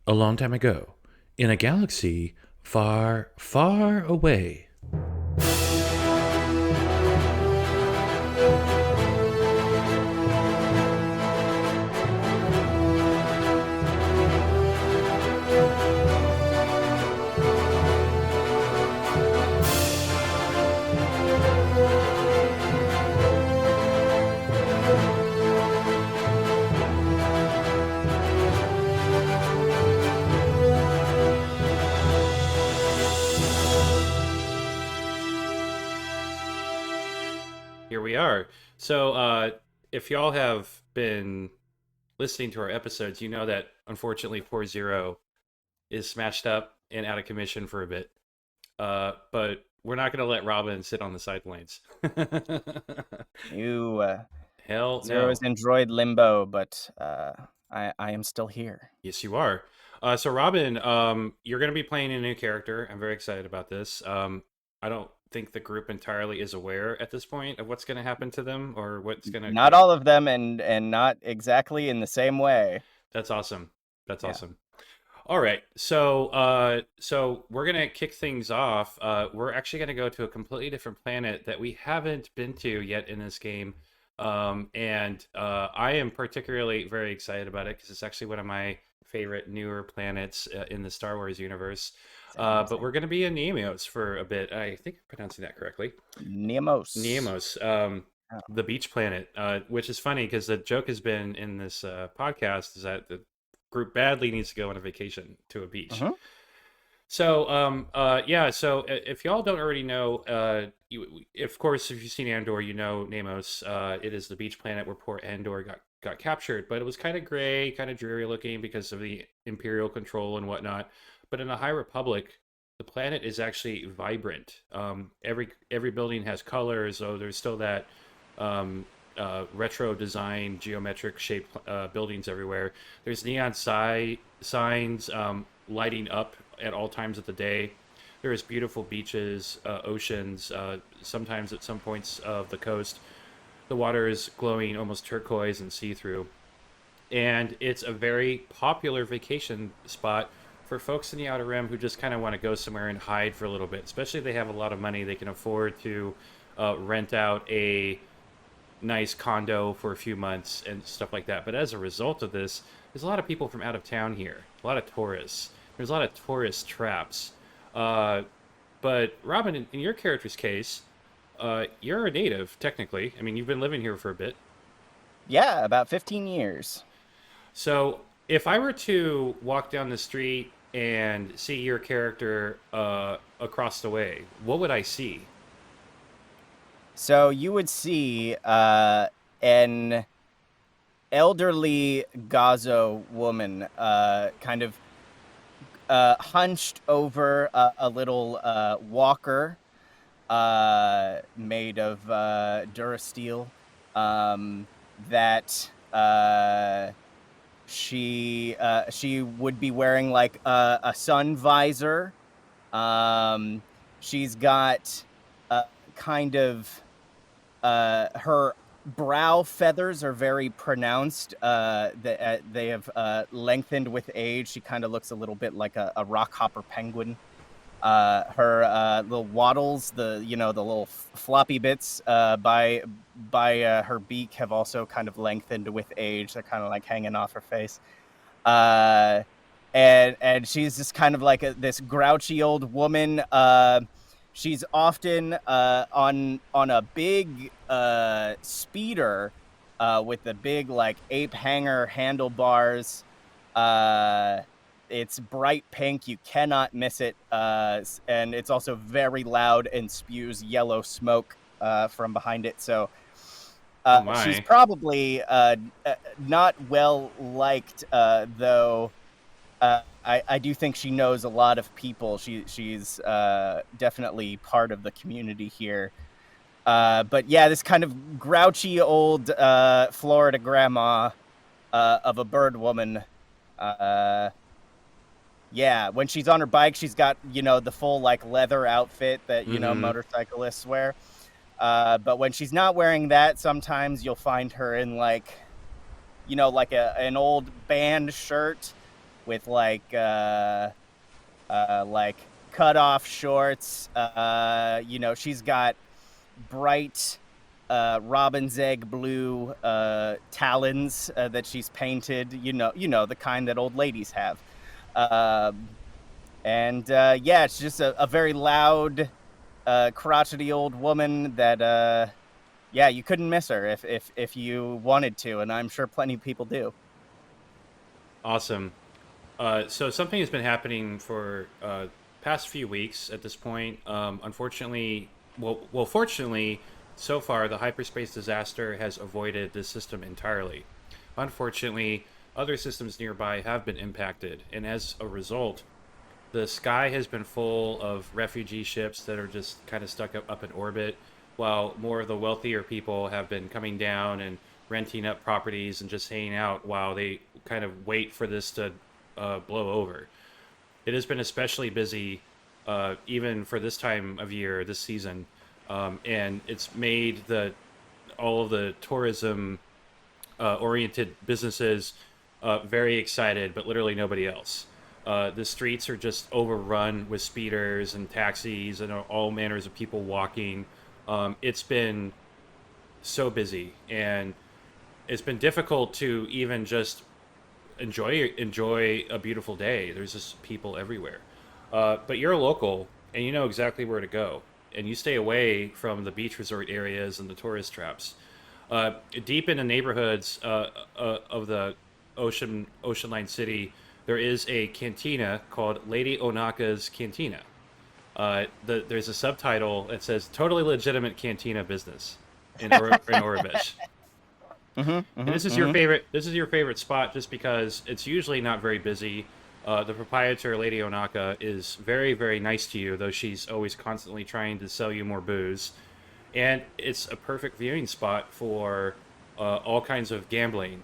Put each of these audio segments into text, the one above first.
A long time ago, in a galaxy far, far away. Here we are. If y'all have been listening to our episodes, you know that unfortunately 4-0 is smashed up and out of commission for a bit. But we're not going to let Robin sit on the sidelines. You, Hell Zero no. is in droid limbo, but I am still here. Yes, you are. So Robin, you're going to be playing a new character. I'm very excited about this. I don't think the group entirely is aware at this point of what's going to happen to them or what's going to. Not all of them, and not exactly in the same way. That's awesome. That's Yeah. awesome. All right. So we're gonna kick things off. We're actually gonna go to a completely different planet that we haven't been to yet in this game. And I am particularly very excited about it because it's actually one of my favorite newer planets in the Star Wars universe. But we're gonna be in Niamos for a bit. I think I'm pronouncing that correctly. Niamos. Niamos, Oh. the beach planet, which is funny because the joke has been in this podcast is that the group badly needs to go on a vacation to a beach. Mhm. So if y'all don't already know, of course, if you've seen Andor, you know Namos. It is the beach planet where poor Andor got captured, but it was kind of gray, kind of dreary looking because of the Imperial control and whatnot. But in the High Republic, the planet is actually vibrant. Every building has colors, so there's still that retro design, geometric shaped buildings everywhere. There's neon signs lighting up at all times of the day. There's beautiful beaches, oceans. Sometimes at some points of the coast, the water is glowing almost turquoise and see-through. And it's a very popular vacation spot for folks in the Outer Rim who just kind of want to go somewhere and hide for a little bit. Especially if they have a lot of money, they can afford to rent out a nice condo for a few months and stuff like that. But as a result of this, there's a lot of people from out of town here, a lot of tourists. There's a lot of tourist traps. Uh, but Robin, in your character's case, you're a native technically. I mean, you've been living here for a bit. Yeah, about 15 years. So if I were to walk down the street and see your character across the way, what would I see? So you would see an elderly Gazo woman, kind of hunched over a little walker made of Durasteel, that she would be wearing like a sun visor. She's got kind of her brow feathers are very pronounced. They have lengthened with age. She kind of looks a little bit like a rockhopper penguin. Her little wattles, the little floppy bits by her beak have also kind of lengthened with age. They're kind of like hanging off her face. And she's just kind of like this grouchy old woman. She's often on a big speeder with the big like ape hanger handlebars. It's bright pink. You cannot miss it. And it's also very loud and spews yellow smoke from behind it. So Oh she's my. probably not well liked, though. I do think she knows a lot of people. She's definitely part of the community here. But yeah, this kind of grouchy old Florida grandma of a bird woman. Yeah, when she's on her bike, she's got, the full like leather outfit that, motorcyclists wear. But when she's not wearing that, sometimes you'll find her in like, like an old band shirt, with like cut off shorts. You know, she's got bright robin's egg blue talons that she's painted. You know the kind that old ladies have. And yeah, it's just a very loud, crotchety old woman that yeah, you couldn't miss her if you wanted to, and I'm sure plenty of people do. Awesome. So something has been happening for past few weeks at this point. Unfortunately, fortunately, so far the hyperspace disaster has avoided this system entirely. Unfortunately, other systems nearby have been impacted, and as a result, the sky has been full of refugee ships that are just kind of stuck up in orbit, while more of the wealthier people have been coming down and renting up properties and just hanging out while they kind of wait for this to blow over. It has been especially busy, even for this time of year, this season, and it's made all of the tourism oriented businesses very excited, but literally nobody else. The streets are just overrun with speeders and taxis and all manners of people walking. It's been so busy, and it's been difficult to even just enjoy a beautiful day. There's just people everywhere. But you're a local, and you know exactly where to go, and you stay away from the beach resort areas and the tourist traps. Deep in the neighborhoods of the ocean line city, there is a cantina called Lady Onaka's Cantina. There's a subtitle that says "Totally legitimate cantina business" in Orobish. And this is your favorite. This is your favorite spot, just because it's usually not very busy. The proprietor, Lady Onaka, is very, very nice to you, though she's always constantly trying to sell you more booze. And it's a perfect viewing spot for all kinds of gambling.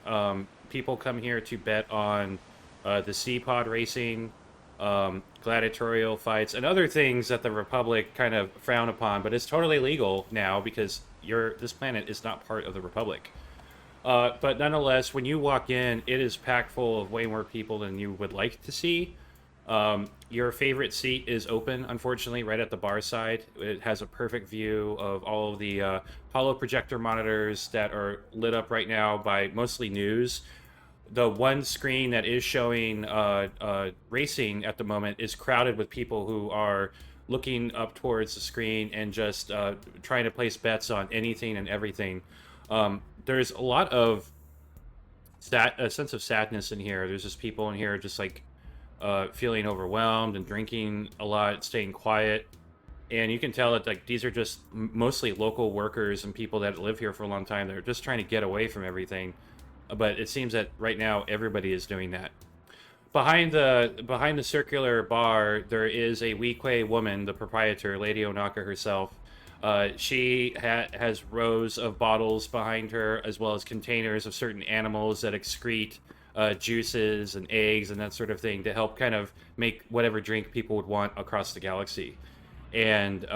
People come here to bet on the sea pod racing, gladiatorial fights, and other things that the Republic kind of frown upon. But it's totally legal now because this planet is not part of the Republic. But nonetheless, when you walk in, it is packed full of way more people than you would like to see. Your favorite seat is open, unfortunately, right at the bar side. It has a perfect view of all of the hollow projector monitors that are lit up right now by mostly news. The one screen that is showing racing at the moment is crowded with people who are looking up towards the screen and just trying to place bets on anything and everything. There's a lot of a sense of sadness in here. There's just people in here just like feeling overwhelmed and drinking a lot, staying quiet. And you can tell that like these are just mostly local workers and people that live here for a long time. They're just trying to get away from everything. But it seems that right now everybody is doing that. Behind the circular bar, there is a Weequay woman, the proprietor, Lady Onaka herself. She has rows of bottles behind her, as well as containers of certain animals that excrete juices and eggs and that sort of thing to help kind of make whatever drink people would want across the galaxy. And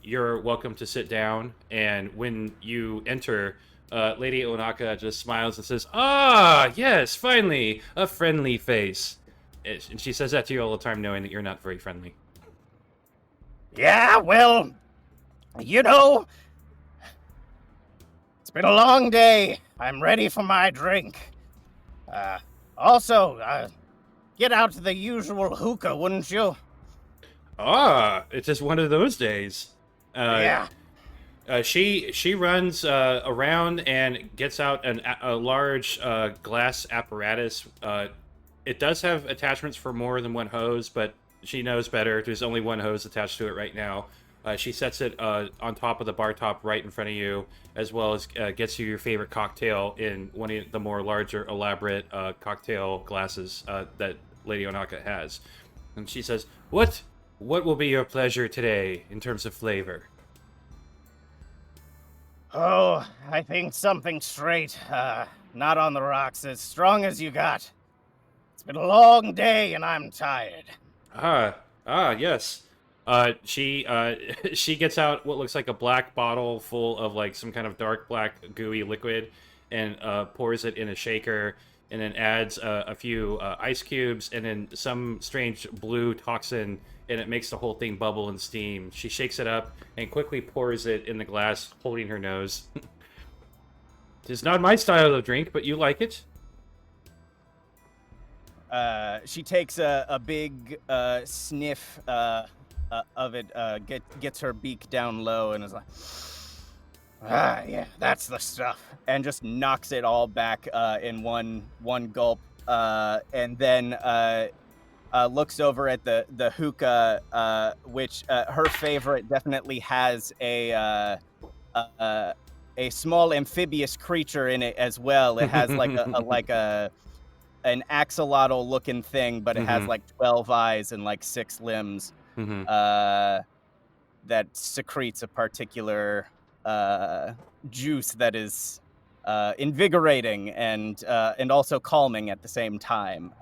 you're welcome to sit down. And when you enter, Lady Onaka just smiles and says, "Ah, yes, finally, a friendly face." And she says that to you all the time, knowing that you're not very friendly. Yeah, well, you know, it's been a long day. I'm ready for my drink. Also, get out to the usual hookah, wouldn't you? It's just one of those days. Yeah. She runs around and gets out a large glass apparatus. It does have attachments for more than one hose, but she knows better. There's only one hose attached to it right now. She sets it on top of the bar top right in front of you, as well as gets you your favorite cocktail in one of the more larger, elaborate cocktail glasses that Lady Onaka has. And she says, What will be your pleasure today in terms of flavor?" Oh, I think something straight. Not on the rocks, as strong as you got. It's been a long day and I'm tired. Yes. She she gets out what looks like a black bottle full of like some kind of dark black gooey liquid and pours it in a shaker. and then adds a few ice cubes and then some strange blue toxin, and it makes the whole thing bubble and steam. She shakes it up and quickly pours it in the glass, holding her nose. It's not my style of drink, but you like it? She takes a big sniff of it, gets her beak down low, and is like, "Ah, yeah, that's the stuff," and just knocks it all back in one gulp, and then looks over at the hookah, which her favorite definitely has a small amphibious creature in it as well. It has like an axolotl looking thing, but it has like 12 eyes and like 6 limbs. That secretes a particular juice that is invigorating and also calming at the same time.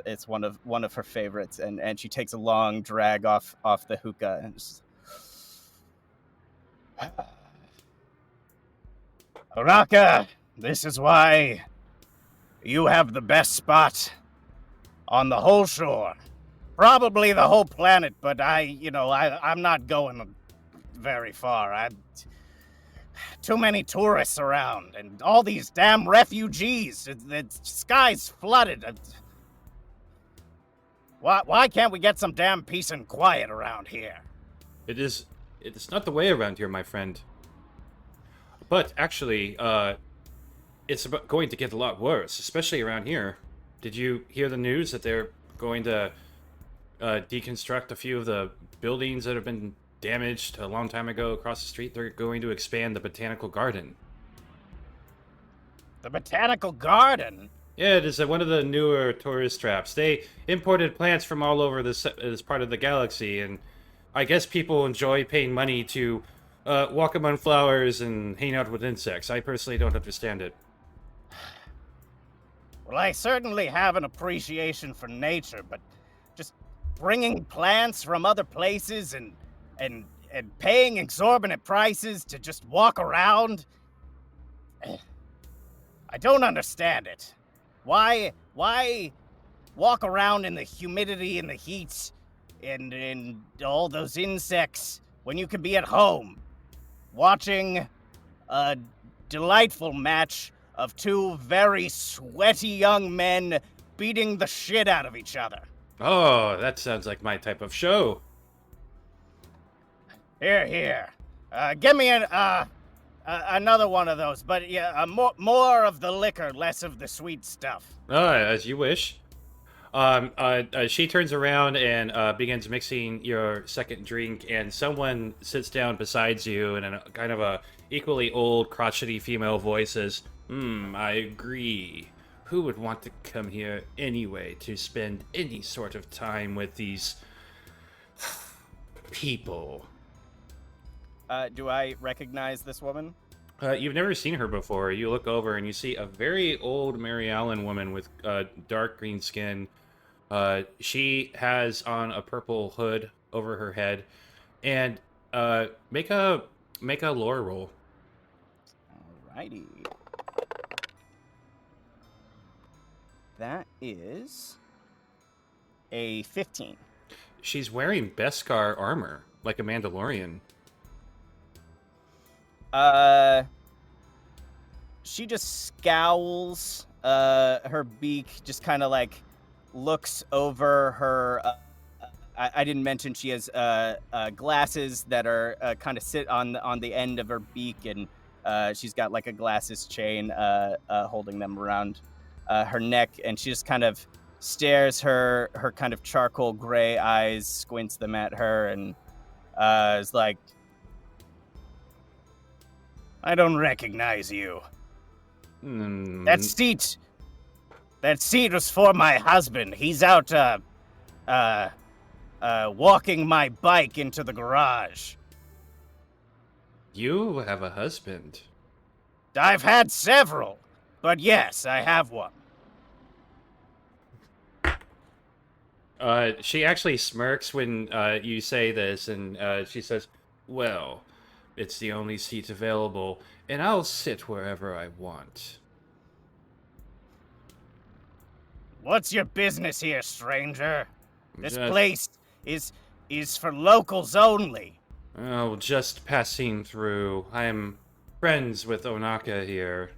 It's one of her favorites, and she takes a long drag off the hookah and just, Baraka, this is why you have the best spot on the whole shore. Probably the whole planet, but I'm not going very far. Too many tourists around, and all these damn refugees. The sky's flooded. Why can't we get some damn peace and quiet around here? It's not the way around here, my friend. But actually, it's going to get a lot worse, especially around here. Did you hear the news that they're going to deconstruct a few of the buildings that have been damaged a long time ago across the street? They're going to expand the botanical garden. The botanical garden? Yeah, it is one of the newer tourist traps. They imported plants from all over this part of the galaxy, and I guess people enjoy paying money to walk among flowers and hang out with insects. I personally don't understand it. Well, I certainly have an appreciation for nature, but just bringing plants from other places and paying exorbitant prices to just walk around, I don't understand it. Why walk around in the humidity and the heat and all those insects when you can be at home watching a delightful match of 2 very sweaty young men beating the shit out of each other? Oh, that sounds like my type of show. Here. Give me another one of those, but yeah, more of the liquor, less of the sweet stuff. As you wish. She turns around and begins mixing your second drink, and someone sits down beside you, and in a kind of a equally old, crotchety female voice says, I agree. Who would want to come here anyway to spend any sort of time with these people? Do I recognize this woman? You've never seen her before. You look over and you see a very old Mary Allen woman with dark green skin. She has on a purple hood over her head, and make a lore roll. Alrighty. That is a 15. She's wearing Beskar armor, like a Mandalorian. She just scowls, her beak just kind of like looks over her. I didn't mention she has glasses that are kind of sit on the end of her beak, and she's got like a glasses chain holding them around her neck, and she just kind of stares her kind of charcoal gray eyes, squints them at her, and is like, I don't recognize you. That seat was for my husband. He's out walking my bike into the garage. You have a husband. I've had several, but yes, I have one. She actually smirks when you say this, and she says, well, it's the only seat available, and I'll sit wherever I want. What's your business here, stranger? This Just- place is for locals only. Oh, just passing through. I'm friends with Onaka here.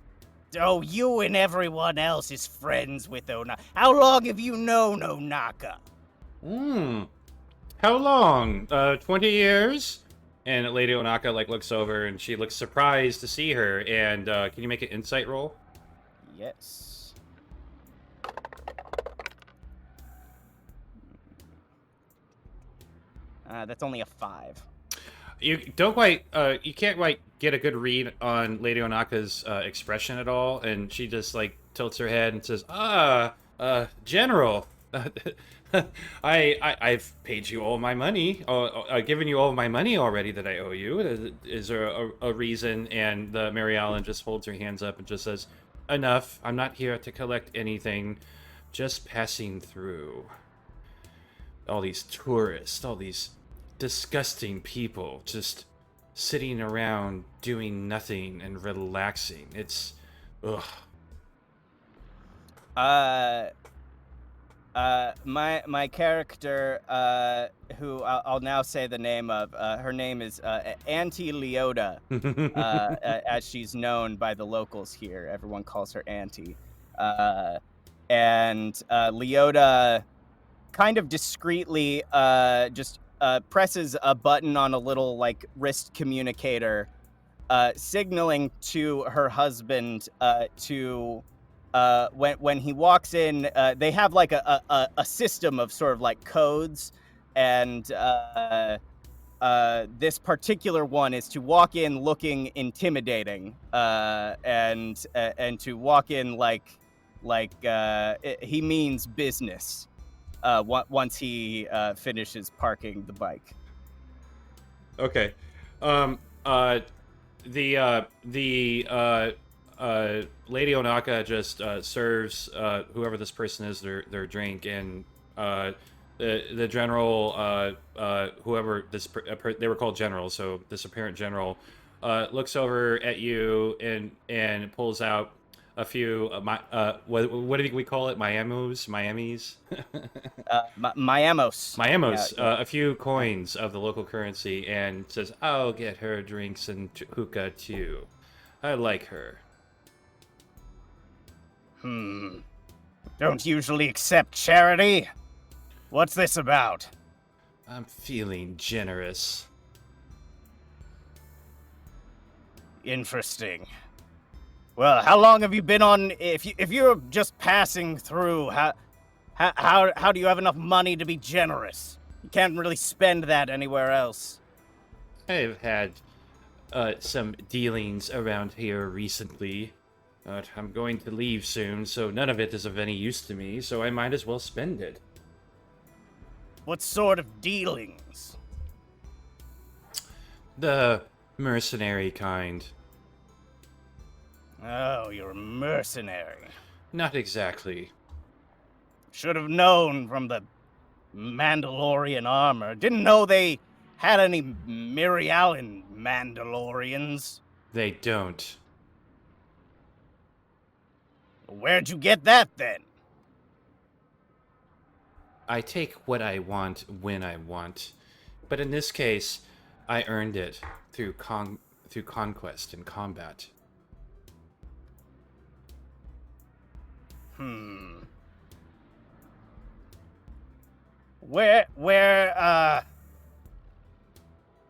Oh, you and everyone else is friends with Onaka. How long have you known Onaka? How long? 20 years? And Lady Onaka, like, looks over and she looks surprised to see her. And, can you make an insight roll? Yes. That's only a 5. You don't quite, you can't quite get a good read on Lady Onaka's expression at all, and she just like tilts her head and says, General, I've paid you all my money, given you all my money already that I owe you. Is there a reason? And the Mary Ellen just holds her hands up and just says, enough. I'm not here to collect anything, just passing through. All these tourists, all these disgusting people just sitting around doing nothing and relaxing. It's ugh. My character, who I'll now say the name of, her name is Auntie Leota, as she's known by the locals here. Everyone calls her Auntie. And Leota kind of discreetly just presses a button on a little like wrist communicator, signaling to her husband to when he walks in. They have like a system of sort of like codes, and this particular one is to walk in looking intimidating, and to walk in like he means business. Once he finishes parking the bike. Okay. Lady Onaka just serves whoever this person is their drink, and the general, whoever this they were called general, so this apparent general looks over at you and pulls out a few what do we call it? Miamis? Miamos. Miamos, Yeah. a few coins of the local currency, and says, I'll get her drinks and hookah too. I like her. Don't usually accept charity. What's this about? I'm feeling generous. Interesting. Well, how long have you been on? If you're just passing through, how do you have enough money to be generous? You can't really spend that anywhere else. I've had some dealings around here recently. I'm going to leave soon, so none of it is of any use to me, so I might as well spend it. What sort of dealings? The mercenary kind. Oh, you're a mercenary. Not exactly. Should have known from the Mandalorian armor. Didn't know they had any Mirialan Mandalorians. They don't. Where'd you get that then? I take what I want when I want. But in this case, I earned it through conquest and combat.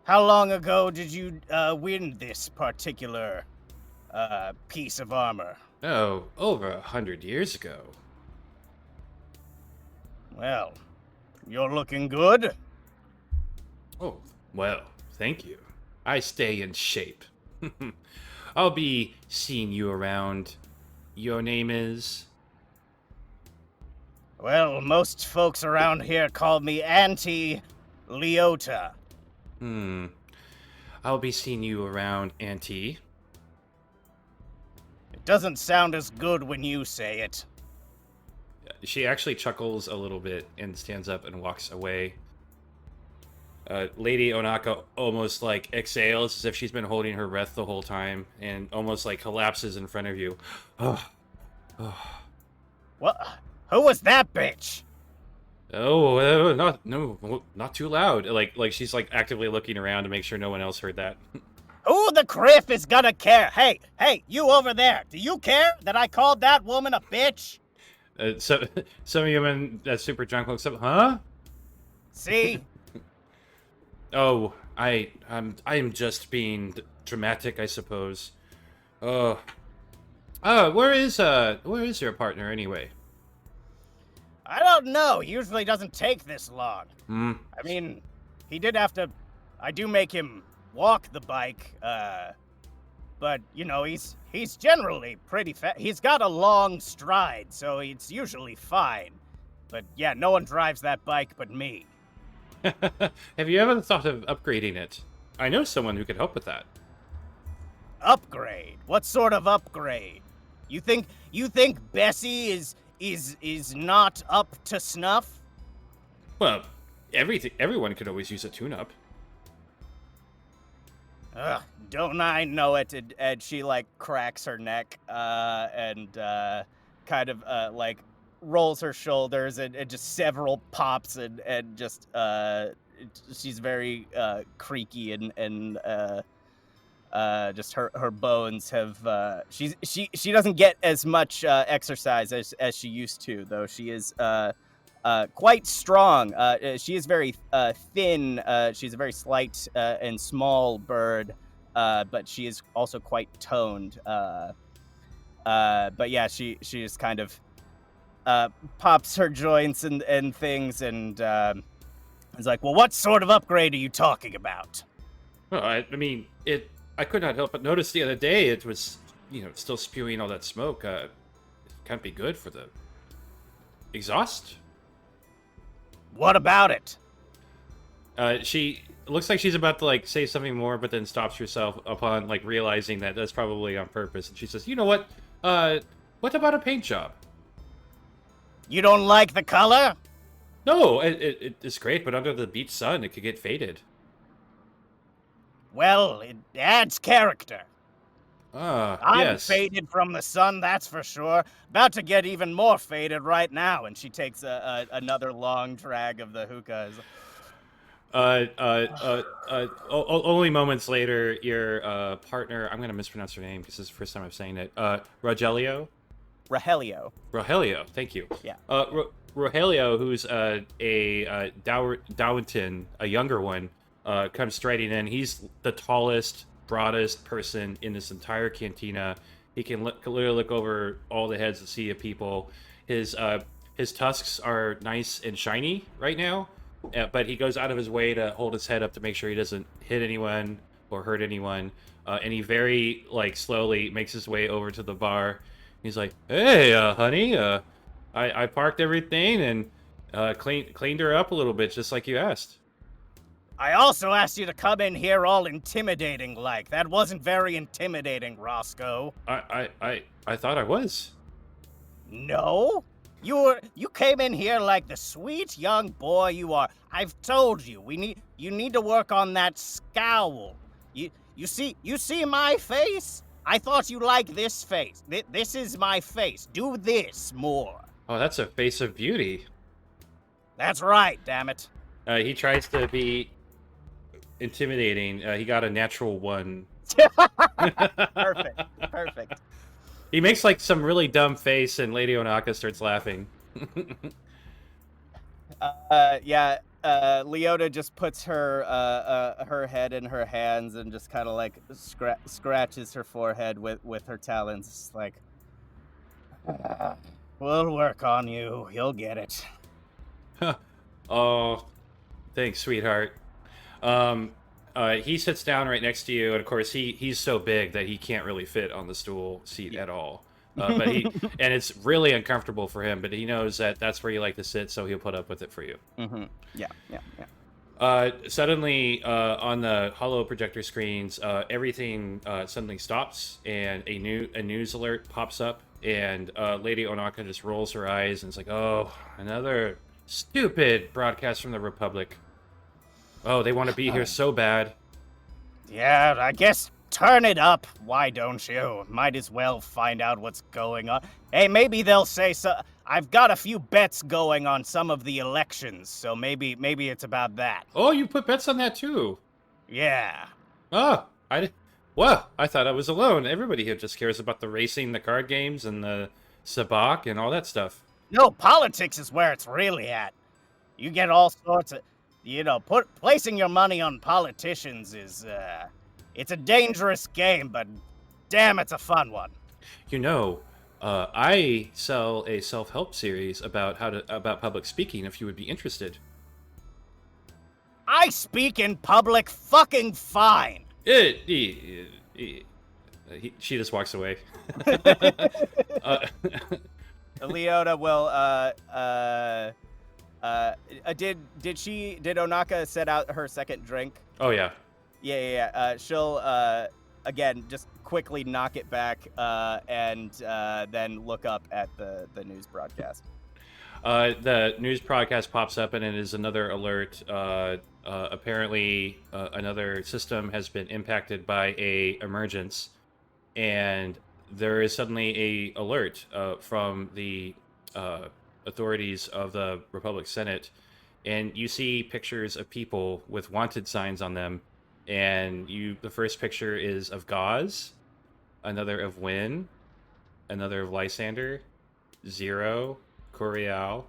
How long ago did you win this particular piece of armor? Oh, over 100 years ago. Well, you're looking good. Oh, well, thank you. I stay in shape. I'll be seeing you around. Your name is? Well, most folks around here call me Auntie Leota. I'll be seeing you around, Auntie. It doesn't sound as good when you say it. She actually chuckles a little bit and stands up and walks away. Lady Onaka almost like exhales as if she's been holding her breath the whole time and almost like collapses in front of you. What? Who was that bitch? Oh, not too loud. Like she's like actively looking around to make sure no one else heard that. Who the criff is gonna care? Hey, you over there. Do you care that I called that woman a bitch? So some of you men that super drunk looks up, huh? See? Oh, I'm just being dramatic, I suppose. Oh, where is your partner anyway? I don't know. Usually doesn't take this long. Hmm. I mean, he did have to. I do make him walk the bike, but you know he's generally pretty fast. He's got a long stride, so it's usually fine. But yeah, no one drives that bike but me. Have you ever thought of upgrading it? I know someone who could help with that. Upgrade? What sort of upgrade? You think Bessie is not up to snuff? Well, everyone could always use a tune-up. Ugh, don't I know it? And she like cracks her neck and kind of like rolls her shoulders and just several pops and just she's very creaky and just her bones have she doesn't get as much exercise as she used to, though she is quite strong. She is very thin. She's a very slight and small bird, but she is also quite toned. But yeah, she just kind of pops her joints and things, and is like, well, what sort of upgrade are you talking about? Well, I mean, I could not help but notice the other day it was, still spewing all that smoke. It can't be good for the exhaust. What about it? She looks like she's about to like say something more, but then stops herself upon like realizing that that's probably on purpose. And she says, "You know what? What about a paint job?" You don't like the color? No, it's great, but under the beach sun, it could get faded. Well, it adds character. I'm yes. faded from the sun, that's for sure. About to get even more faded right now, and she takes another long drag of the hookah. Only moments later, your partner, I'm going to mispronounce her name because this is the first time I'm saying it, Rogelio? Rogelio, thank you. Yeah. Rogelio, who's a Dowenton, a younger one, comes striding in. He's the tallest, broadest person in this entire cantina. He can literally look over all the heads of sea of people. His tusks are nice and shiny right now, but he goes out of his way to hold his head up to make sure he doesn't hit anyone or hurt anyone. And he very slowly makes his way over to the bar. He's like, "Hey, honey, I parked everything and cleaned her up a little bit, just like you asked." I also asked you to come in here all intimidating like. That wasn't very intimidating, Roscoe. I thought I was. No? You came in here like the sweet young boy you are. I've told you, you need to work on that scowl. You see my face? I thought you liked this face. This is my face. Do this more. Oh, that's a face of beauty. That's right, damn it. He tries to be intimidating. He got a natural 1. Perfect. He makes some really dumb face, and Lady Onaka starts laughing. Yeah. Leota just puts her head in her hands and just kind of scratches her forehead with her talons. Like, we'll work on you. You'll get it. Oh, thanks, sweetheart. He sits down right next to you, and of course he's so big that he can't really fit on the stool seat at all. But and it's really uncomfortable for him, but he knows that that's where you like to sit, so he'll put up with it for you. Mm-hmm. Yeah. Suddenly, on the hollow projector screens, everything suddenly stops, and a news alert pops up, and Lady Onaka just rolls her eyes and is like, "Oh, another stupid broadcast from the Republic. Oh, they want to be here so bad." Yeah, I guess turn it up. Why don't you? Might as well find out what's going on. Hey, maybe they'll say so. I've got a few bets going on some of the elections, so maybe it's about that. Oh, you put bets on that too. Yeah. Oh, well, I thought I was alone. Everybody here just cares about the racing, the card games, and the sabacc and all that stuff. No, politics is where it's really at. You get all sorts of, placing your money on politicians is, it's a dangerous game, but damn, it's a fun one. You know, I sell a self-help series about about public speaking. If you would be interested. I speak in public fucking fine. She just walks away. Leota will, did Onaka set out her second drink? Oh, yeah. Yeah. She'll, again, just quickly knock it back, and then look up at the news broadcast. The news broadcast pops up, and it is another alert. Apparently, another system has been impacted by a emergence, and there is suddenly a alert from the authorities of the Republic Senate, and you see pictures of people with wanted signs on them, and the first picture is of Gauze, another of Wynn, another of Lysander, Zero, Corial,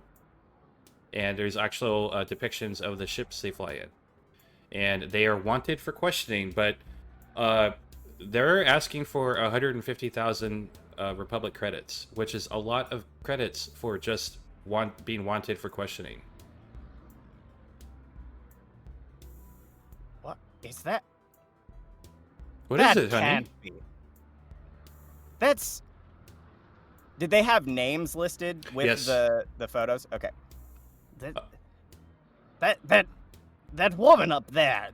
and there's actual depictions of the ships they fly in, and they are wanted for questioning, but they're asking for 150,000 Republic credits, which is a lot of credits for just being wanted for questioning. What is that? What is it, honey? Can't be. That's. Did they have names listed with Yes. the photos? Okay. That woman up there.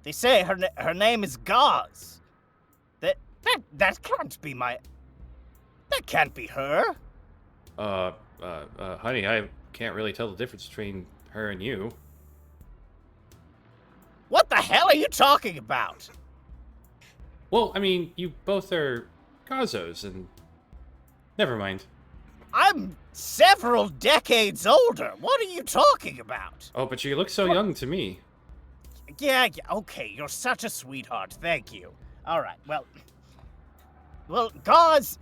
They say her name is Gauze. That can't be that can't be her. Honey, I can't really tell the difference between her and you. What the hell are you talking about? Well, I mean, you both are Gazos, and never mind. I'm several decades older. What are you talking about? Oh, but you look so young to me. Yeah, okay, you're such a sweetheart. Thank you. All right, well, Gauze.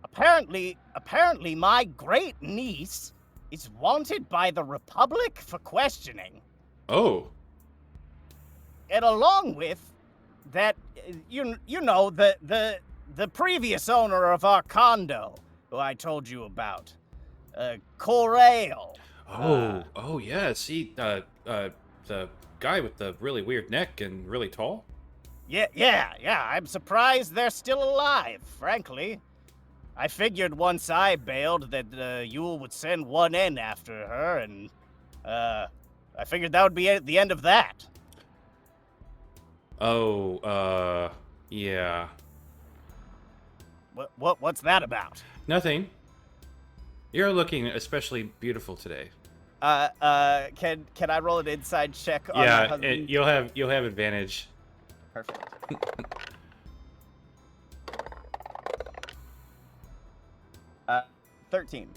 Apparently, my great niece is wanted by the Republic for questioning. Oh. And along with that, you know, the previous owner of our condo, who I told you about, Corail. Oh, yeah. See, the guy with the really weird neck and really tall? Yeah. I'm surprised they're still alive, frankly. I figured once I bailed that Yule would send one in after her, and I figured that would be the end of that. Oh, yeah. What's that about? Nothing. You're looking especially beautiful today. Can I roll an inside check on my Yeah, husband? you'll have advantage. Perfect. 13.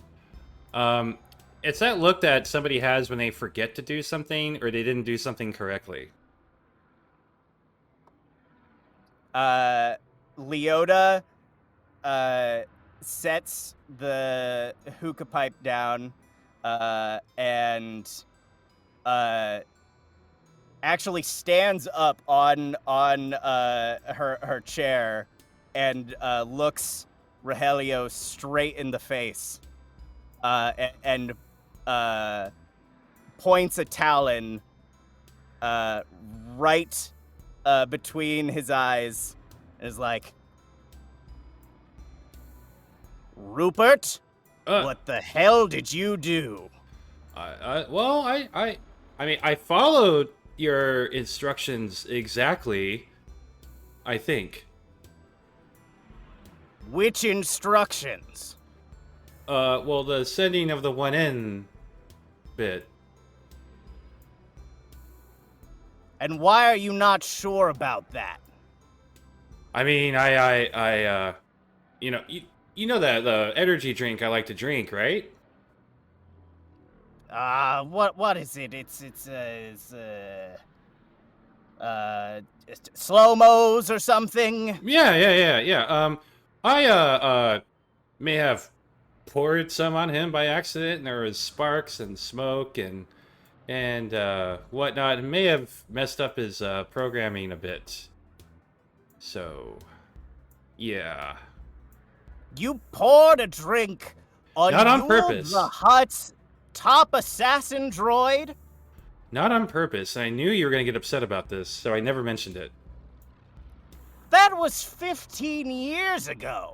It's that look that somebody has when they forget to do something or they didn't do something correctly. Leota sets the hookah pipe down and actually stands up on her chair and looks Rogelio straight in the face and points a talon right between his eyes and is like, Rupert, what the hell did you do? Well, I mean, I followed your instructions exactly, I think. Which instructions? Well, the sending of the 1N bit. And why are you not sure about that? I mean, you know, You know that the energy drink I like to drink, right? What is it? It's slow-mos or something? Yeah. I may have poured some on him by accident, and there was sparks and smoke and whatnot. It may have messed up his programming a bit. So, yeah. You poured a drink on Not on Yule purpose. the Hutt's top assassin droid? Not on purpose. I knew you were going to get upset about this, so I never mentioned it. That was 15 years ago.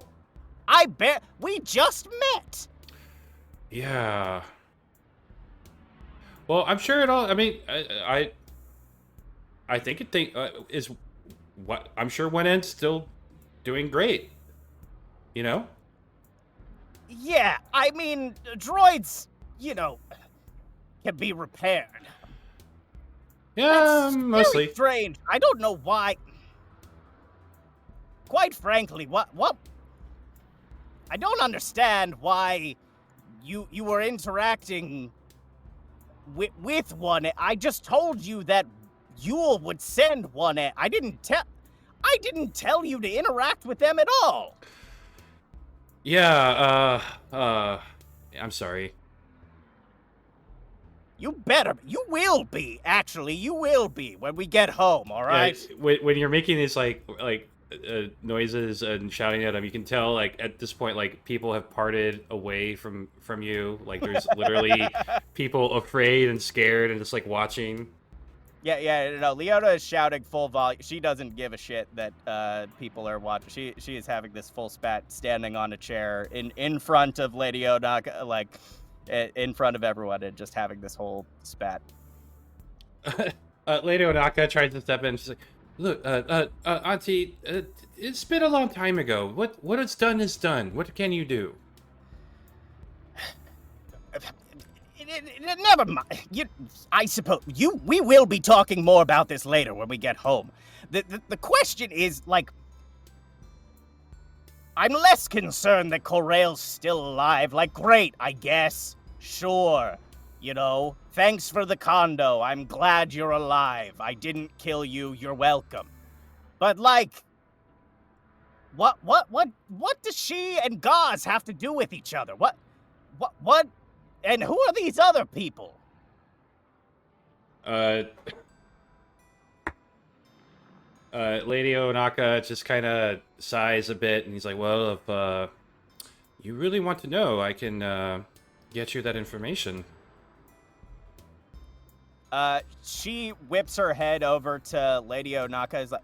I bet we just met. Yeah. Well, I'm sure it all. I mean, I think is what I'm sure one end's still doing great. You know? Yeah, I mean, droids, can be repaired. Yeah, That's mostly. very strange. I don't know why. Quite frankly, what? I don't understand why you were interacting with one. I just told you that Yule would send one. I didn't tell you to interact with them at all. Yeah. I'm sorry. You will be. Actually, you will be when we get home. All right. Yeah, when you're making these noises and shouting at them, you can tell like at this point like people have parted away from you. Like there's literally people afraid and scared and just like watching. Yeah. No, Leota is shouting full volume. She doesn't give a shit that people are watching. She is having this full spat, standing on a chair in front of Lady Onaka, like in front of everyone, and just having this whole spat. Lady Onaka tries to step in. She's like, "Look, Auntie, it's been a long time ago. What is done is done. What can you do?" Never mind. I suppose we will be talking more about this later when we get home. The question is, like, I'm less concerned that Corrail's still alive. Like, great, I guess. Sure. Thanks for the condo. I'm glad you're alive. I didn't kill you. You're welcome. But, like, what does she and Gauze have to do with each other? What? And who are these other people? Lady Onaka just kind of sighs a bit, and he's like, "Well, if you really want to know, I can get you that information." She whips her head over to Lady Onaka. Is like,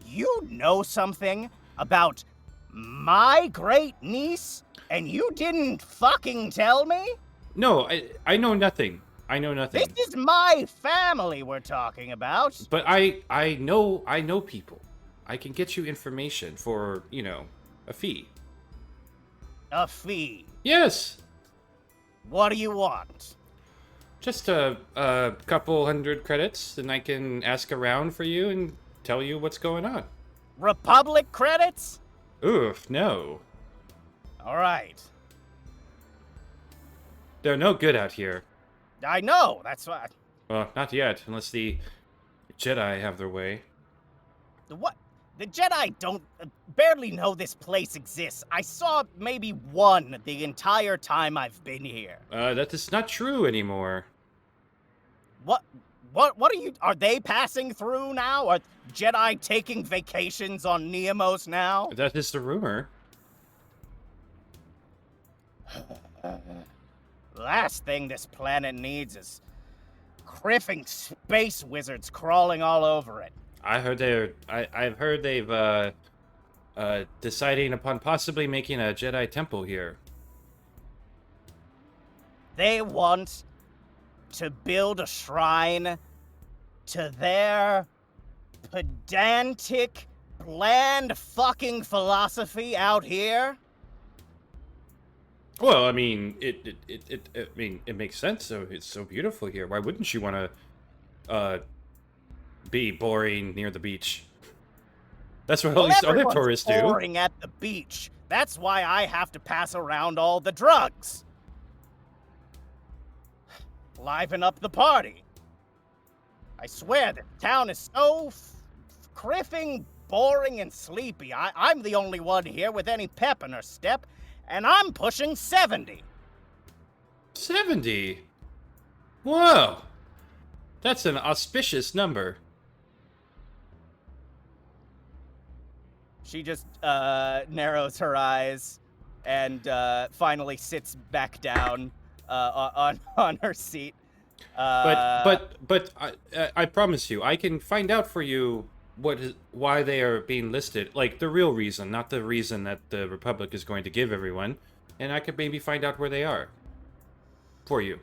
"You know something about my great niece, and you didn't fucking tell me?" No, I know nothing. I know nothing. This is my family we're talking about. But I know people. I can get you information for, a fee. A fee? Yes. What do you want? Just a couple hundred credits, and I can ask around for you and tell you what's going on. Republic credits? Oof, no. All right. They're no good out here. I know, that's why. Well, not yet, unless the Jedi have their way. What? The Jedi don't barely know this place exists. I saw maybe one the entire time I've been here. That is not true anymore. What are they passing through now? Are Jedi taking vacations on Niamos now? That is the rumor. Last thing this planet needs is criffing space wizards crawling all over it. I've heard they've deciding upon possibly making a Jedi temple here. They want to build a shrine to their pedantic, bland fucking philosophy out here. Well, I mean, it makes sense. So it's so beautiful here. Why wouldn't you want to be boring near the beach? That's what all these other tourists do. Boring at the beach. That's why I have to pass around all the drugs. Liven up the party. I swear, the town is so criffing, boring, and sleepy. I'm the only one here with any pep in her step, and I'm pushing 70. 70? Whoa! That's an auspicious number. She just narrows her eyes and finally sits back down on her seat. But I promise you, I can find out for you why they are being listed, like the real reason, not the reason that the Republic is going to give everyone, and I could maybe find out where they are for you.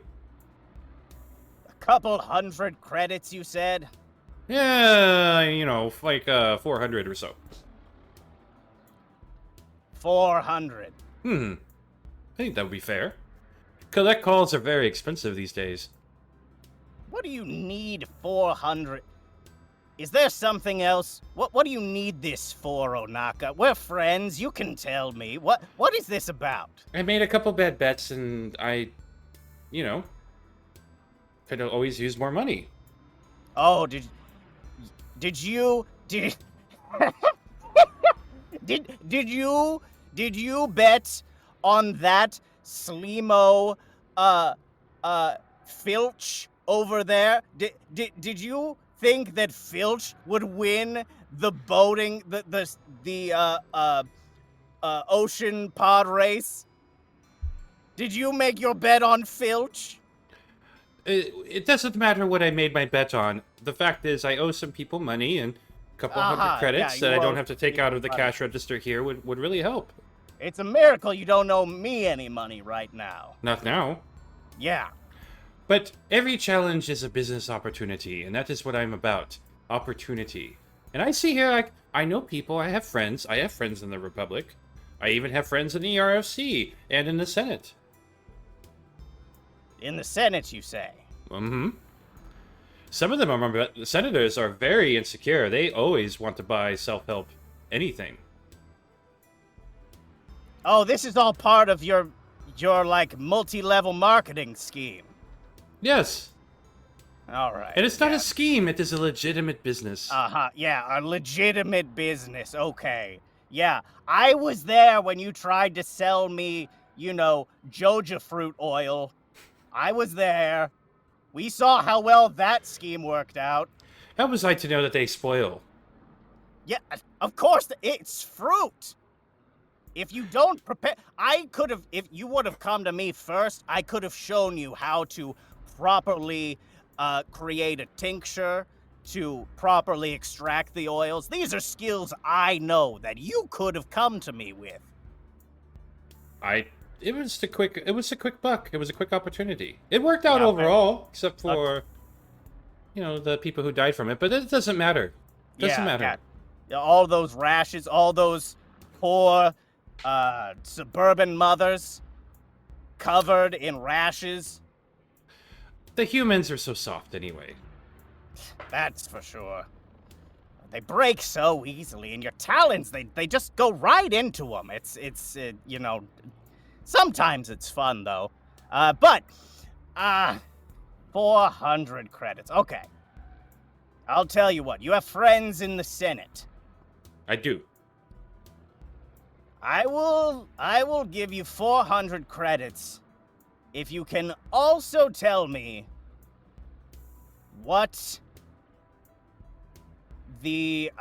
A couple hundred credits, you said? Yeah, you know, like 400 or so. 400. I think that would be fair. Collect calls are very expensive these days. What do you need 400? Is there something else? What do you need this for, Onaka? We're friends. You can tell me. What is this about? I made a couple bad bets, and I, you know, could always use more money. Oh, did you did you bet on that Slimo Filch over there? Did you think that Filch would win the boating the ocean pod race? Did you make your bet on Filch? It doesn't matter what I made my bet on. The fact is, I owe some people money, and a couple hundred credits that I don't have to take out of the cash register here would really help. It's a miracle you don't owe me any money right now. Not now. Yeah. But every challenge is a business opportunity, and that is what I'm about. Opportunity. And I see here, I know people, I have friends. I have friends in the Republic. I even have friends in the RFC and in the Senate. In the Senate, you say? Mm-hmm. Some of them, the senators are very insecure. They always want to buy self-help anything. Oh, this is all part of your like multi-level marketing scheme. Yes. All right. And it's not a scheme, it is a legitimate business. Yeah, a legitimate business. Okay. Yeah, I was there when you tried to sell me, you know, Joja fruit oil. I was there. We saw how well that scheme worked out. How was I to know that they spoil? Yeah, of course, it's fruit. If you don't prepare, if you would have come to me first, I could have shown you how to properly create a tincture, to properly extract the oils. These are skills I know that you could have come to me with. It was a quick buck. It was a quick opportunity. It worked out overall, except for, you know, the people who died from it. But it doesn't matter. Doesn't matter. Yeah. All those rashes, all those poor suburban mothers covered in rashes. The humans are so soft anyway. That's for sure. They break so easily, and your talons, they just go right into them. It's you know, sometimes it's fun, though. But 400 credits. Okay. I'll tell you what, you have friends in the Senate. I do. I will give you 400 credits if you can also tell me what the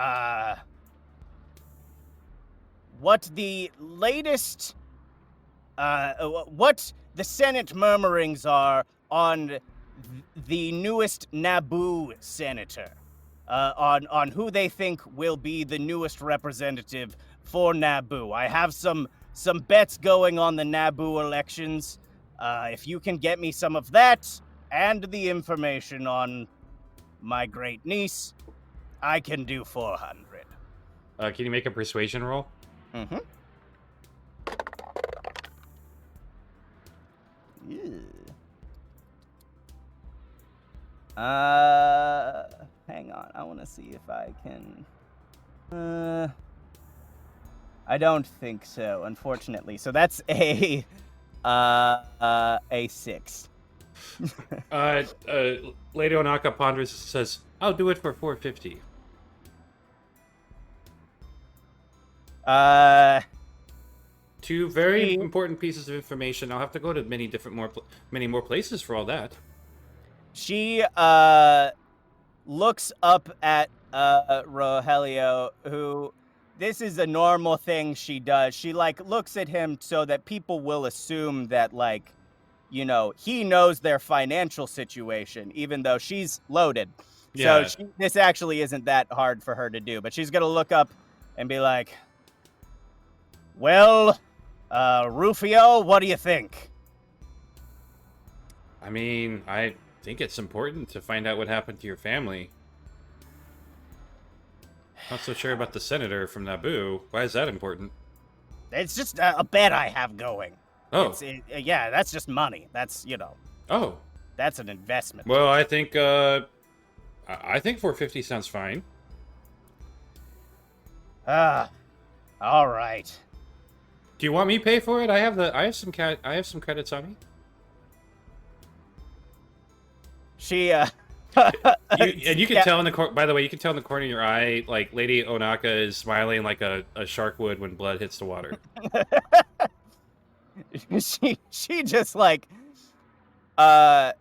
latest what the Senate murmurings are on the newest Naboo senator, on who they think will be the newest representative for Naboo. I have some bets going on the Naboo elections. If you can get me some of that and the information on my great niece, I can do 400. Can you make a persuasion roll? Mm-hmm. Hang on. I want to see if I can. I don't think so, unfortunately. So that's a 6. Lady Onaka ponders and says, I'll do it for 450. Two very important pieces of information. I'll have to go to many more places for all that. She looks up at Rogelio, who this is a normal thing she does. She like looks at him so that people will assume that like, you know, he knows their financial situation, even though she's loaded. Yeah. So this actually isn't that hard for her to do. But she's gonna look up and be like, well, Rufio, what do you think? I mean, I think it's important to find out what happened to your family. Not so sure about the senator from Naboo. Why is that important? It's just a bet I have going. Oh. Yeah, that's just money. That's, you know. Oh. That's an investment. Well, I think 450 sounds fine. All right. Do you want me to pay for it? I have some credits on me. She and you can tell in the by the way, you can tell in the corner of your eye, like Lady Onaka is smiling like a shark would when blood hits the water. she just like a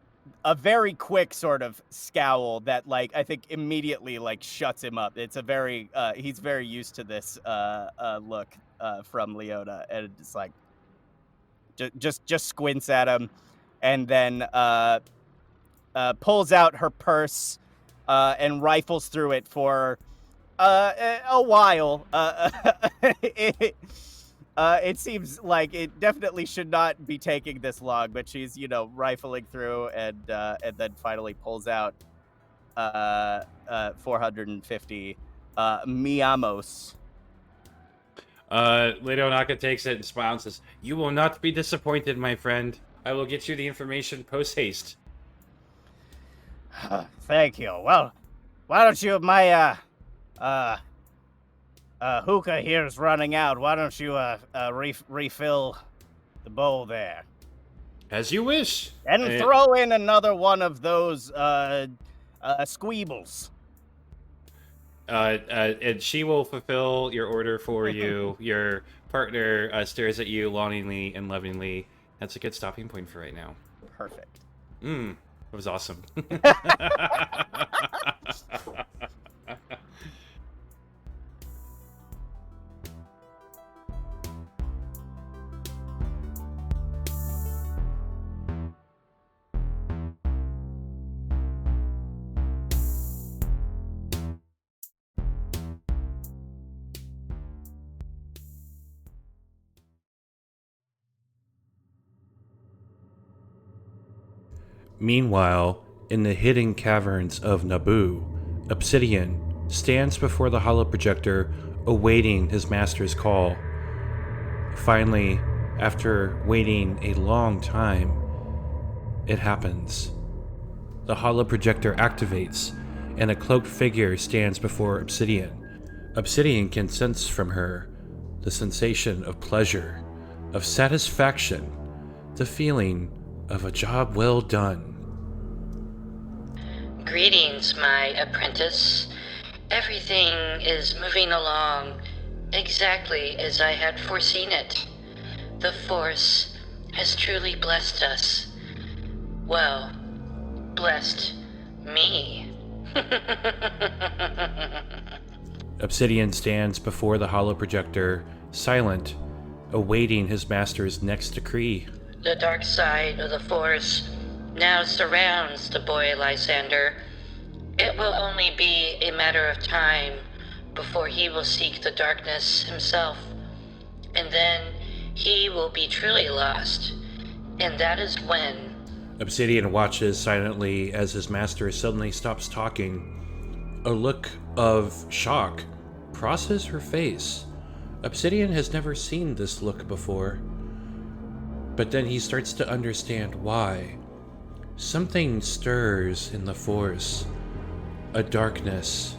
very quick sort of scowl that like I think immediately like shuts him up. It's a very he's very used to this look from Leota, and it's like just squints at him, and then pulls out her purse and rifles through it for a while. It seems like it definitely should not be taking this long, but she's, you know, rifling through and then finally pulls out 450 Niamos. Lady Onaka takes it and smiles and says, "You will not be disappointed, my friend. I will get you the information post-haste." Thank you. Well, why don't you, my hookah here is running out. Why don't you refill the bowl there? As you wish. And throw in another one of those squeebles. And she will fulfill your order for you. Your partner stares at you longingly and lovingly. That's a good stopping point for right now. Perfect. It was awesome. Meanwhile, in the hidden caverns of Naboo, Obsidian stands before the holoprojector, awaiting his master's call. Finally, after waiting a long time, it happens. The holoprojector activates, and a cloaked figure stands before Obsidian. Obsidian can sense from her the sensation of pleasure, of satisfaction, the feeling of a job well done. Greetings, my apprentice. Everything is moving along exactly as I had foreseen it. The Force has truly blessed us. Well, blessed me. Obsidian stands before the holoprojector, silent, awaiting his master's next decree. The dark side of the Force now surrounds the boy Lysander. It will only be a matter of time before he will seek the darkness himself, and then he will be truly lost, and that is when... Obsidian watches silently as his master suddenly stops talking. A look of shock crosses her face. Obsidian has never seen this look before. But then he starts to understand why. Something stirs in the Force. A darkness.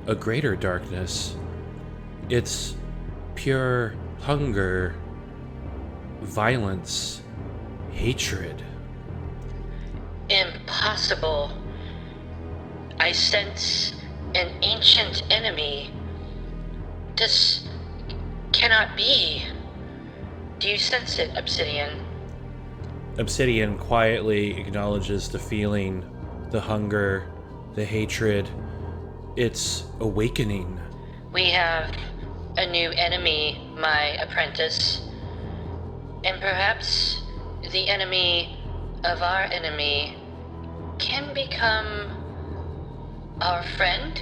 A greater darkness. It's pure hunger, violence, hatred. Impossible. I sense an ancient enemy. This cannot be. Do you sense it, Obsidian? Obsidian quietly acknowledges the feeling, the hunger, the hatred. It's awakening. We have a new enemy, my apprentice. And perhaps the enemy of our enemy can become our friend?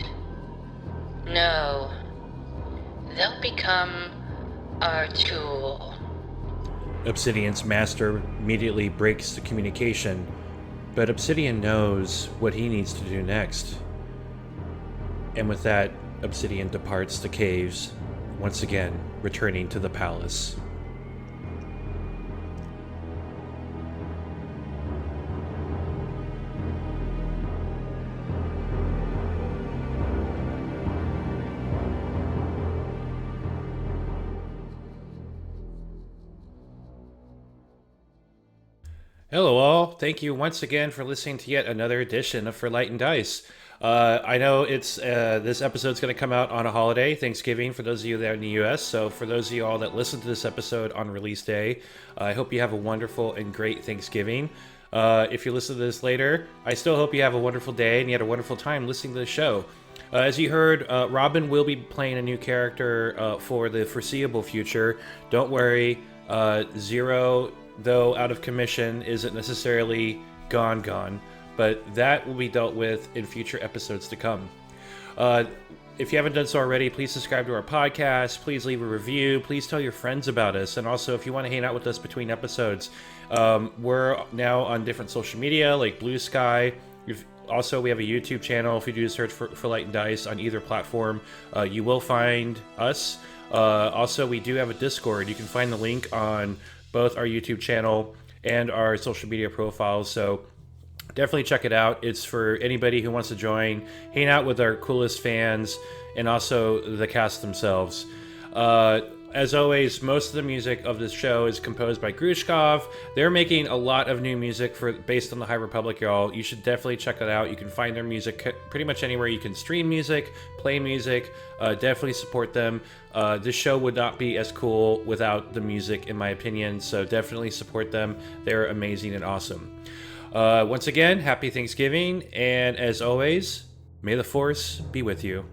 No. They'll become our tool. Obsidian's master immediately breaks the communication, but Obsidian knows what he needs to do next. And with that, Obsidian departs the caves, once again returning to the palace. Hello all, thank you once again for listening to yet another edition of For Light and Dice. I know it's this episode's going to come out on a holiday, Thanksgiving, for those of you that are in the US. So for those of you all that listen to this episode on release day, I hope you have a wonderful and great Thanksgiving. If you listen to this later, I still hope you have a wonderful day and you had a wonderful time listening to the show. As you heard, Robin will be playing a new character for the foreseeable future. Don't worry, Zero, though out of commission, isn't necessarily gone, but that will be dealt with in future episodes to come. If you haven't done so already, please subscribe to our podcast, please leave a review, please tell your friends about us, and also if you want to hang out with us between episodes, we're now on different social media like Blue Sky. We have a YouTube channel. If you do search for Light and Dice on either platform, you will find us. Also, we do have a Discord. You can find the link on both our YouTube channel and our social media profiles, so definitely check it out. It's for anybody who wants to join, hang out with our coolest fans, and also the cast themselves. As always, most of the music of this show is composed by Grushkov. They're making a lot of new music based on the High Republic, y'all. You should definitely check it out. You can find their music pretty much anywhere you can stream music, play music. Definitely support them. This show would not be as cool without the music, in my opinion, so definitely support them. They're amazing and awesome. Once again, happy Thanksgiving, and as always, may the Force be with you.